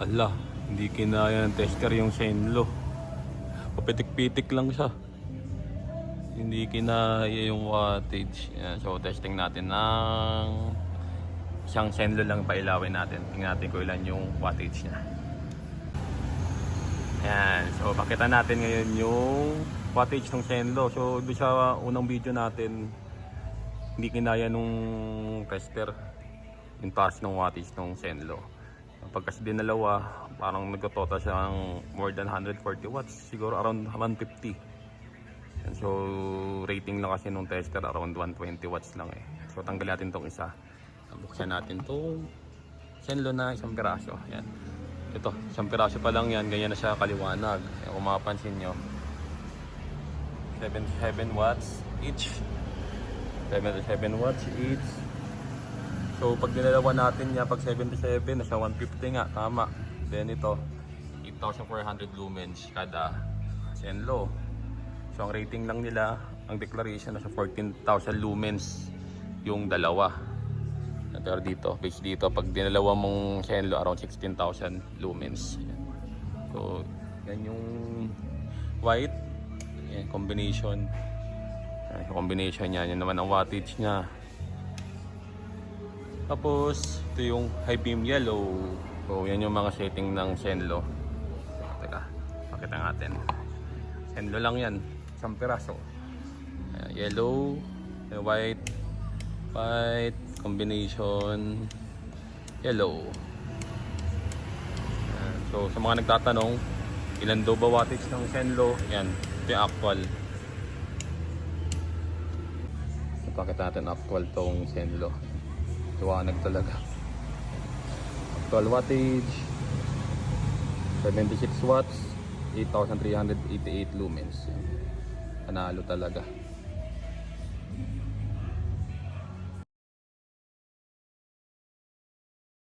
Ala, hindi kinaya ng tester yung Shenlo. Papitik-pitik lang siya. Hindi kinaya yung wattage. Yan, so testing natin ng isang Shenlo lang pailawin natin. Tingnan natin kung ilan yung wattage niya. Ayan, so pakita natin ngayon yung wattage ng Shenlo. So doon sa unang video natin, hindi kinaya nung tester yung taas ng wattage ng Shenlo. Pagkas dinalawa, parang nagtototal siya ng more than 140 watts, siguro around 150. And so rating lang kasi nung tester around 120 watts lang eh. So tanggalin natin tong isa. Buksan natin tong Shenlo na isang piraso. Yan. Ito, isang piraso pa lang yan, ganyan na siya kaliwanag. Kung mapapansin nyo, 77 watts each. 77 watts each. So pag dinalawa natin niya, pag 77, nasa 150 nga, tama. Then ito, 8,400 lumens kada Shenlo. So ang rating lang nila, ang declaration nasa 14,000 lumens yung dalawa. Pero dito, base dito, pag dinalawa mong Shenlo, around 16,000 lumens. So yan yung white, yan, combination. Yan, yung combination niya, yan naman ang wattage niya. Tapos ito yung high beam yellow. So yan yung mga setting ng Shenlo. Teka, pakita natin. Shenlo lang yan, isang piraso. Yellow, white, combination, yellow. So sa mga nagtatanong, ilan daw ba wattage ng Shenlo? Yan, ito yung actual. Pakita natin actual tong Shenlo. Liwanag talaga. Actual wattage 76 watts, 8,388 lumens. Panalo talaga.